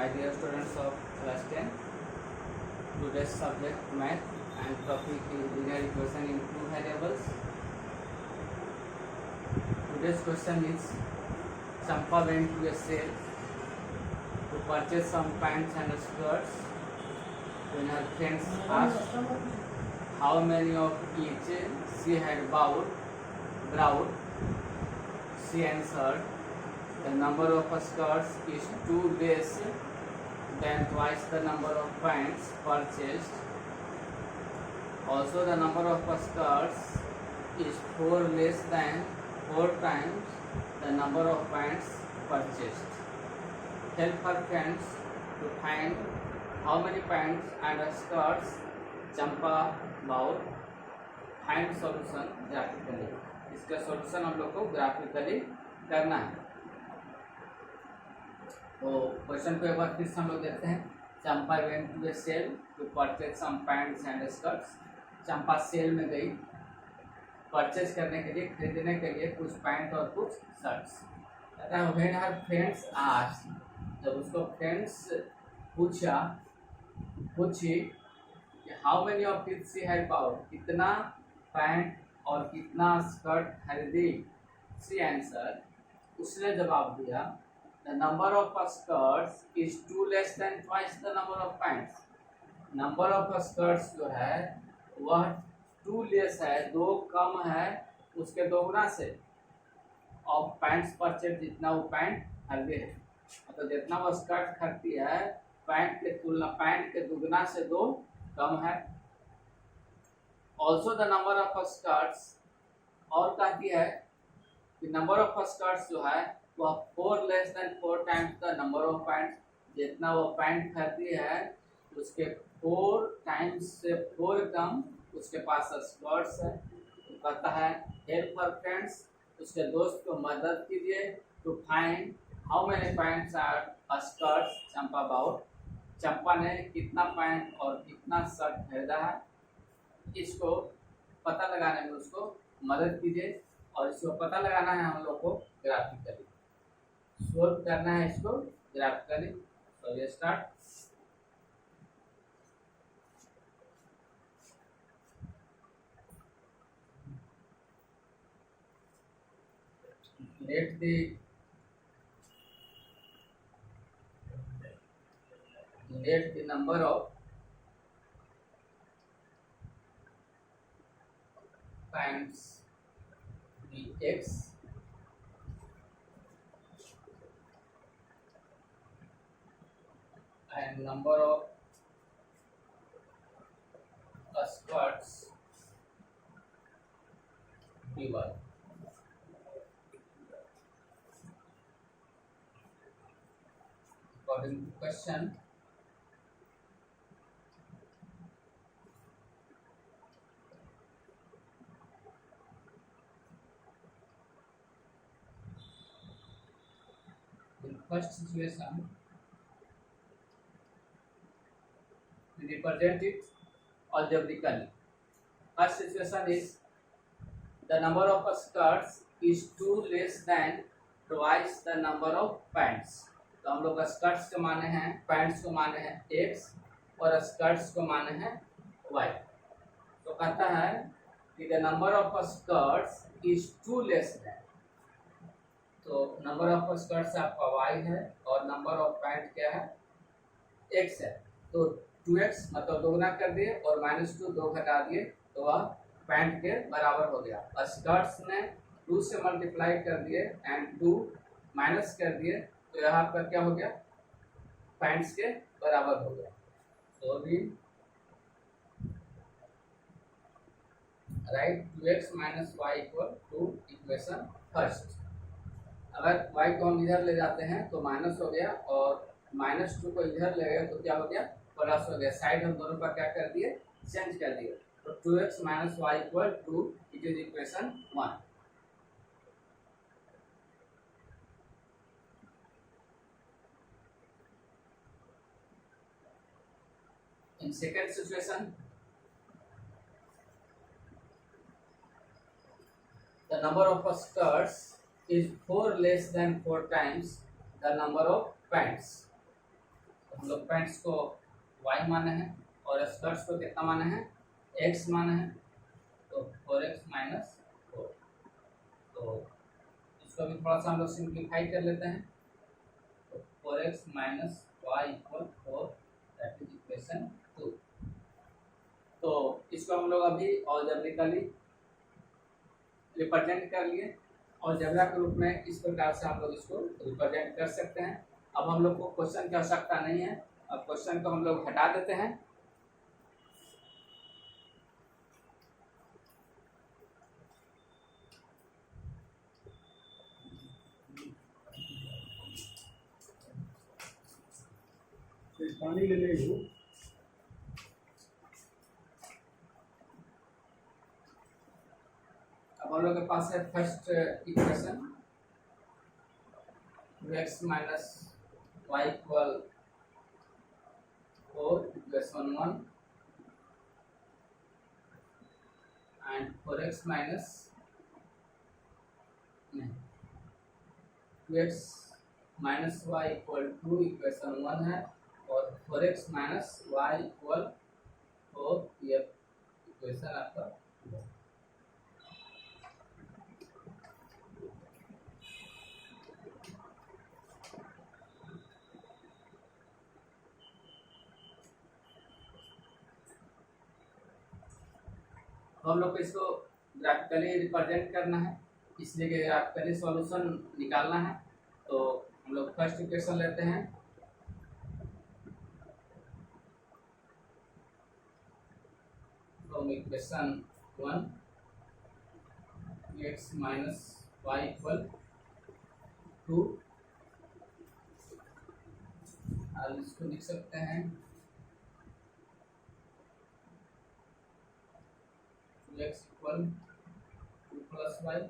My dear students of class 10, today's subject math and topic is linear equation in two variables. Today's question is Champa went to a sale to purchase some pants and skirts. When her friends asked how many of each she had bought, she answered, the number of skirts is 2 less than twice the number of pants purchased. Also, the number of skirts is 4 less than 4 times the number of pants purchased. Help her friends to find how many pants and skirts Champa bought. Find solution graphically. इसका solution हम लोग को graphically करना है. तो question को एक बार फिर से हम लोग देखते हैं. Champa went to a sale to purchase some pants and skirts. Champa sale में गई परचेज करने के लिए, खरीदने के लिए कुछ पैंट और कुछ शर्ट्स. कहता है व्हेन हर फ्रेंड्स आस्क्ड, जब उसको फ्रेंड्स पूछी कि how many of it she had bought, कितना पैंट और कितना स्कर्ट खरीदी. शी आंसर, उसने जवाब दिया, the number of skirts is 2 less than twice the number of pants. Number of skirts जो है वह 2 लेस है, 2 कम है उसके दोगुना से. और पैंट्स परचेज, जितना वो पैंट खरीदे है, मतलब जितना वो स्कर्ट खरीदती है पैंट के तुलना, पैंट के दुगना से 2 कम है. Also the number of skirts, और कहती है कि नंबर ऑफ स्कर्ट्स जो है वह 4 less than 4 times the number of pants. जितना वो पैंट खरीदी है उसके 4 टाइम्स से 4 कम उसके पास स्कर्ट्स है. तो कहता है हेल्प हर फ्रेंड्स, उसके दोस्त को मदद कीजिए, to find how many pants are skirts Champa bought. Champa ने कितना पैंट और कितना शर्ट खरीदा है, इसको पता लगाने में उसको मदद कीजिए. और इसको पता लगाना है हम लोग को ग्राफिकली, सोल्व करना है इसको ग्राफिकली. तो ये start. let the number of pants be x and number of skirts be y. According to question, in first situation we represent it algebraically. First situation is the number of skirts is 2 less than twice the number of pants. तो हम लोग skirts के माने हैं, pants को माने हैं x और स्कर्ट्स को माने हैं y. तो कहता है कि the number of skirts is 2 less then, तो नंबर ऑफ स्कर्ट्स आपका y है और नंबर ऑफ पैंट क्या है, x है. तो 2x मतलब दोगुना कर दिए और -2 2 घटा दिए तो वह पैंट के बराबर हो गया. स्कर्ट्स ने 2 से मल्टीप्लाई कर दिए एंड 2 माइनस कर दिए तो यहाँ पर क्या हो गया, पैंट्स के बराबर हो गया. तो भी right 2x minus Y equal to equation first. अगर y को हम इधर ले जाते हैं तो माइनस हो गया और -2 को इधर ले गए तो क्या हो गया, प्लस हो गया. साइड हम दोनों का क्या कर दिए, चेंज कर दिए. तो 2x minus Y equal to, it is equation 1. In second situation, the number of skirts is 4 less than 4 times the number of pants. तो हम लोग पैंट्स को y माने हैं और स्कर्ट्स को कितना माने हैं, x माने हैं। तो 4x माइनस 4, तो इसको भी थोड़ा सा हम लोग सिंप्लीफाई कर लेते हैं। तो 4x minus Y equal 4, that is equation 2। तो इसको हम लोग अभी अलजेब्रिकली रिप्रेजेंट कर लिए। अलजेब्रा के रूप में इस प्रकार से हम लोग इसको रिप्रेजेंट कर सकते हैं। अब हम लोग को क्वेश्चन की आवश्यकता नहीं है, अब क्वेश्चन को हम लोग हटा देते हैं। पानी ले ले लो। अब हम लोग के पास है first equation, x minus Y equal 4, equation 1, and 4x minus 2x minus Y equal 2, equation 1 है, और 4x माइनस वाई इक्वल 4, ये इक्वेशन आपका 2 है। हम लोग को इसको ग्राफिकली रिप्रेजेंट करना है, इसलिए कि ग्राफिकली सॉल्यूशन निकालना है। तो हम लोग फर्स्ट इक्वेशन लेते हैं, from equation 1 x minus Y equal 2, और इसको लिख सकते हैं x इक्वल 2 प्लस वाई,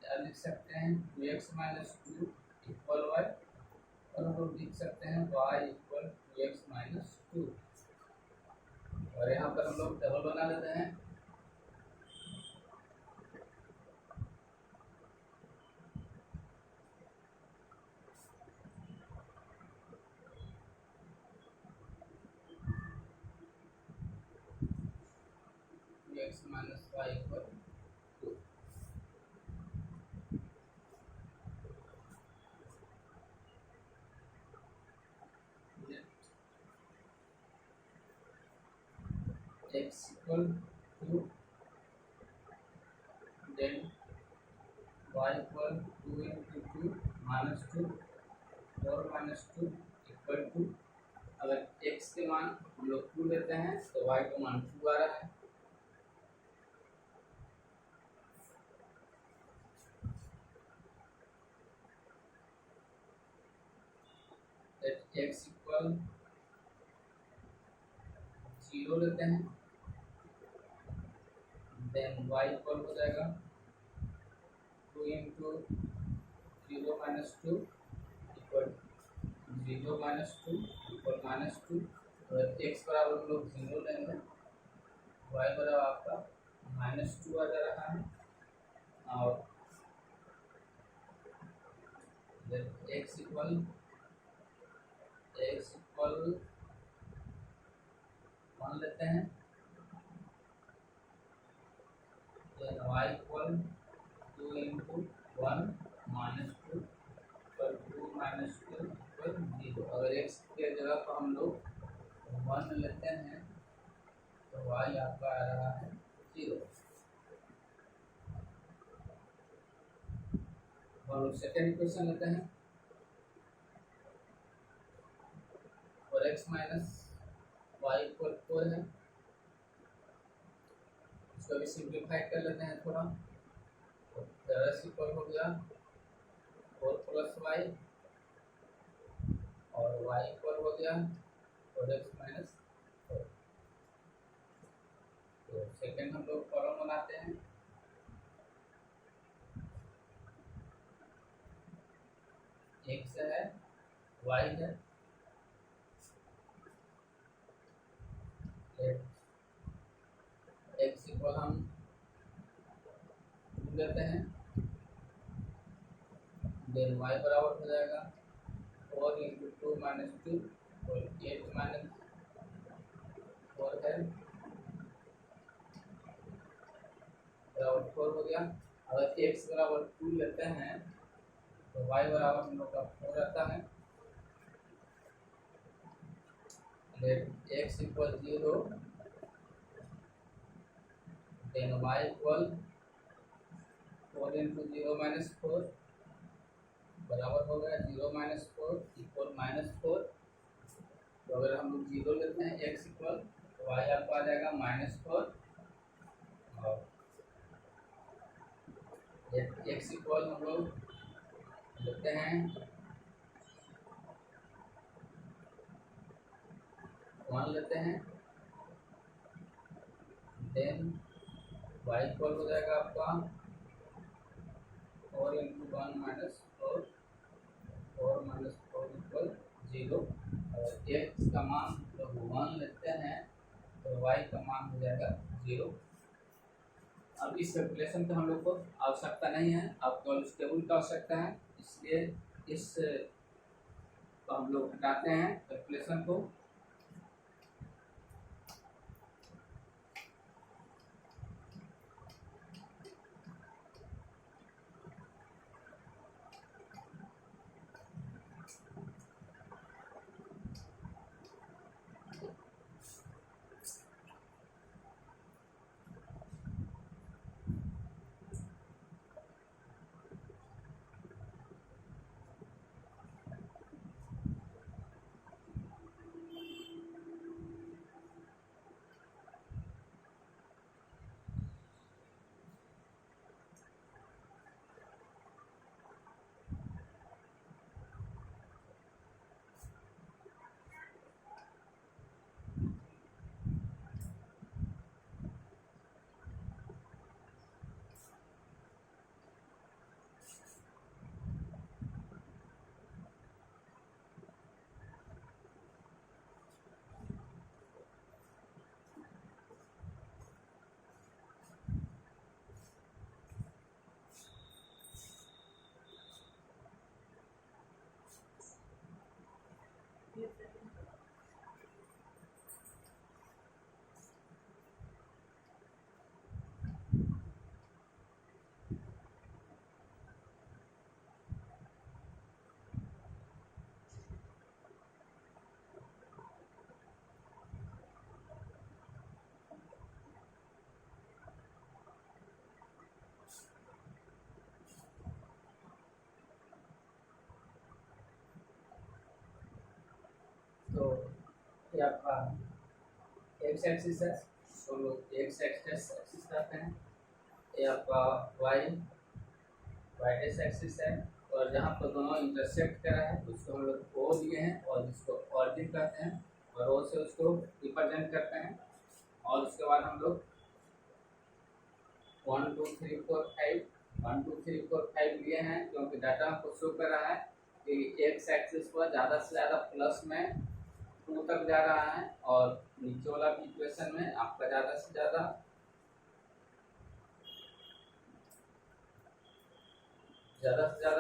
या लिख सकते हैं 2x माइनस 2 इक्वल वाई, और हम लोग लिख सकते हैं y इक्वल 2x माइनस 2, और यहाँ पर हम लोग डबल बना लेते हैं। x minus Y equal 2, x equal 2, then y equal 2 into 2 minus 2, 4 minus 2 equal 2। अगर x के मान हम लोग 2 लेते हैं तो y का मान 2 आ रहा है। x इक्वल 0 लेते हैं, देन y इक्वल हो जाएगा 2 into 0 minus 2 equal 0 minus 2 equal minus 2। अगर x बराबर हम लोग 0 लेंगे, y बराबर आपका माइनस 2 आ जा रहा है, और x इक्वल 1 लेते हैं, then y equal 2 into 1 minus 2 equal 2 minus 2 equal 0। अगर x के जगह पर हम लोग 1 लेते हैं तो y आपका आ रहा है 0। और सेकेंड इक्वेशन लेते हैं, और x माइनस वाई इक्वल 4 है, इसको भी सिंप्लीफाई कर लेते हैं थोड़ा। तो 10 इक्वल हो गया 4 प्लस वाई, और y इक्वल हो गया 4x माइनस 4। तो सेकेंड हम लोग कॉलम बनाते हैं, x है, y है, x इक्वल हम 2 लेते हैं, देन y बराबर हो जाएगा 4 इंटू 2 माइनस 2 और 8 माइनस 4 है बराबर 4 हो गया। अगर x बराबर 2 लेते हैं तो y बराबर हम लोग का 4 आता है। Let x equal 0 then y equal 4 into 0 minus 4 बराबर हो गया 0 माइनस 4 इक्वल माइनस 4। तो अगर हम लोग 0 लेते हैं x इक्वल तो y आपका आ जाएगा -4 और x इक्वल हम लोग लेते हैं 1 लेते हैं देन y इक्वल हो जाएगा आपका 4 इंटू 1 माइनस 4 4 माइनस 4 इक्वल 0। और x का मान जब 1 लेते हैं तो y का मान हो जाएगा 0। अब इस कैलकुलेशन का हम लोग को आवश्यकता नहीं है, आपको इस टेबल की आवश्यकता है, इसलिए इस को हम लोग हटाते हैं कैलकुलेशन को। तो ये आपका एक्स एक्सिस है, तो लोग एक्स एक्सिस कहते हैं। ये आपका वाई एस एक्सिस है, और जहाँ पर दोनों इंटरसेक्ट कर रहा है उसको हम लोग ओ लिए हैं और जिसको ऑरिजिन कहते हैं, और ओ से उसको रिप्रेजेंट करते हैं। और उसके बाद हम लोग 1 2 3 4 5 लिए हैं, क्योंकि डाटा हमको शो कर रहा है कि एक्स एक्सिस पर ज़्यादा से ज़्यादा प्लस में 2 तक जा रहा है, और नीचे वाला भी इक्वेशन में आपका ज़्यादा से ज़्यादा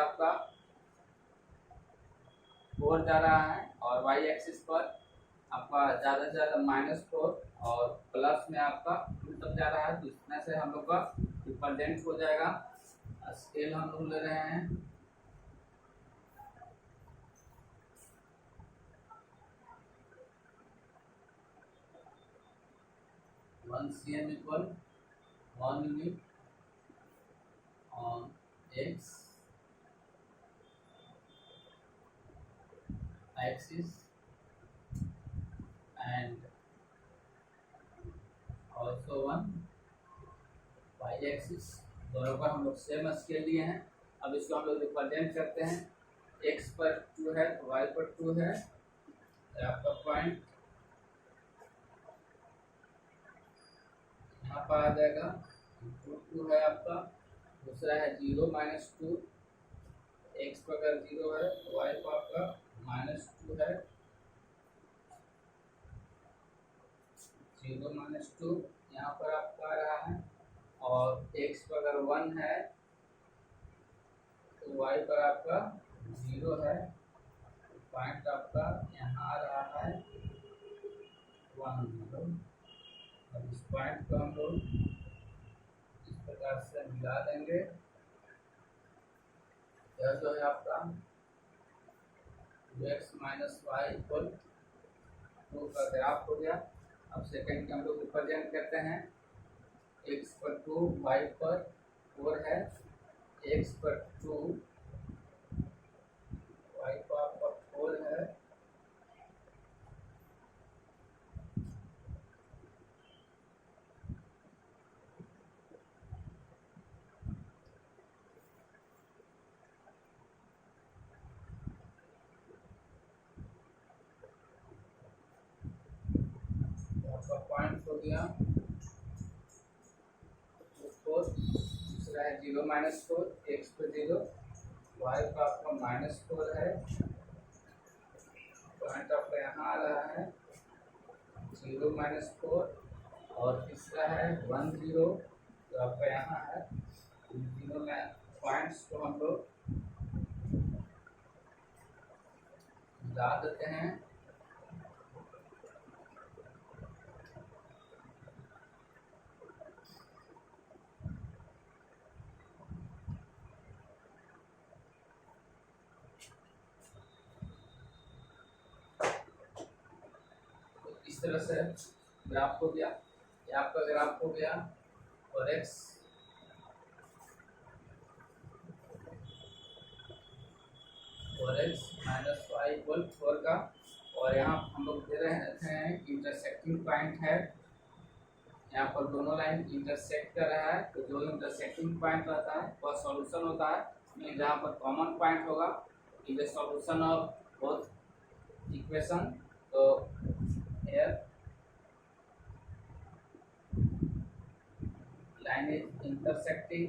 आपका 4 जा रहा है, और वाई एक्सिस पर आपका ज़्यादा से ज़्यादा -4 और प्लस में आपका 2 तक जा रहा है। तो इसमें से हम लोग का रिप्रेजेंट हो जाएगा। स्केल हम लोग ले रहे हैं 1 cm equal 1 unit on x axis and also 1 y axis। दोनों का हम लोग सेम स्केल लिए हैं। अब इसको हम लोग रिप्रेजेंट करते हैं, x पर 2 है तो y पर 2 है। आपका पॉइंट यहाँ पर आ जाएगा 2 है आपका। दूसरा है 0 -2, x पर अगर 0 है तो y पर आपका -2 है। 0 -2 यहाँ पर आपका आ रहा है, और x पर अगर 1 है तो y पर आपका 0 है। पॉइंट आपका यहाँ आ रहा है 1 0। अब इस पॉइंट को हम लोग इस प्रकार से मिला देंगे। यह जो है आपका x माइनस वाई इक्वल 2 का ग्राफ हो गया। अब सेकंड के हम लोग रिप्रेजेंट करते हैं। x पर 2, y पर 4 है। x पर 2, y पर आपका 4 है। आपका पॉइंट हो गया 4, दूसरा है 0 माइनस 4, x पर 0, y का आपका माइनस 4 है। पॉइंट आपका यहाँ आ रहा है 0 माइनस 4 और तीसरा है 1 0 जो आपका यहाँ है। इन तीनों में पॉइंट्स को हम लोग मिला देते हैं। इस तरह से ग्राफ हो गया, ये आपका ग्राफ हो गया। और x माइनस वाई इक्वल 4 का, और यहाँ हम लोग दे रहे हैं इंटरसेक्टिंग पॉइंट है। यहाँ पर दोनों लाइन इंटरसेक्ट कर रहा है, तो जो इंटरसेक्टिंग पॉइंट रहता है वह सॉल्यूशन होता है। जहाँ पर कॉमन पॉइंट होगा in the solution of both equation. तो here line is intersecting,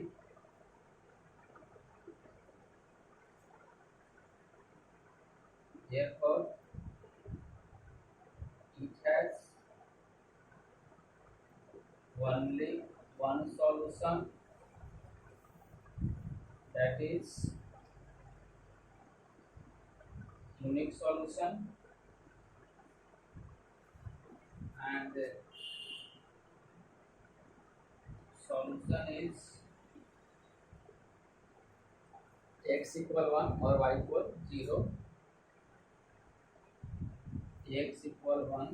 therefore it has only one solution, that is unique solution, and the solution is x equal 1 और y equal 0। x equal 1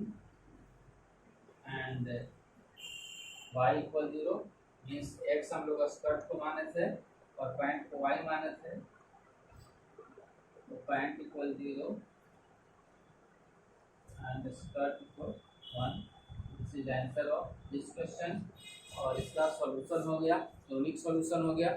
and y equal 0 means x हम लोग skirt को माने थे और pant को y माने थे, तो pant equal 0 and skirt equal 1। This is answer of this question. और इसका सॉल्यूशन हो गया, यूनिक सॉल्यूशन हो गया।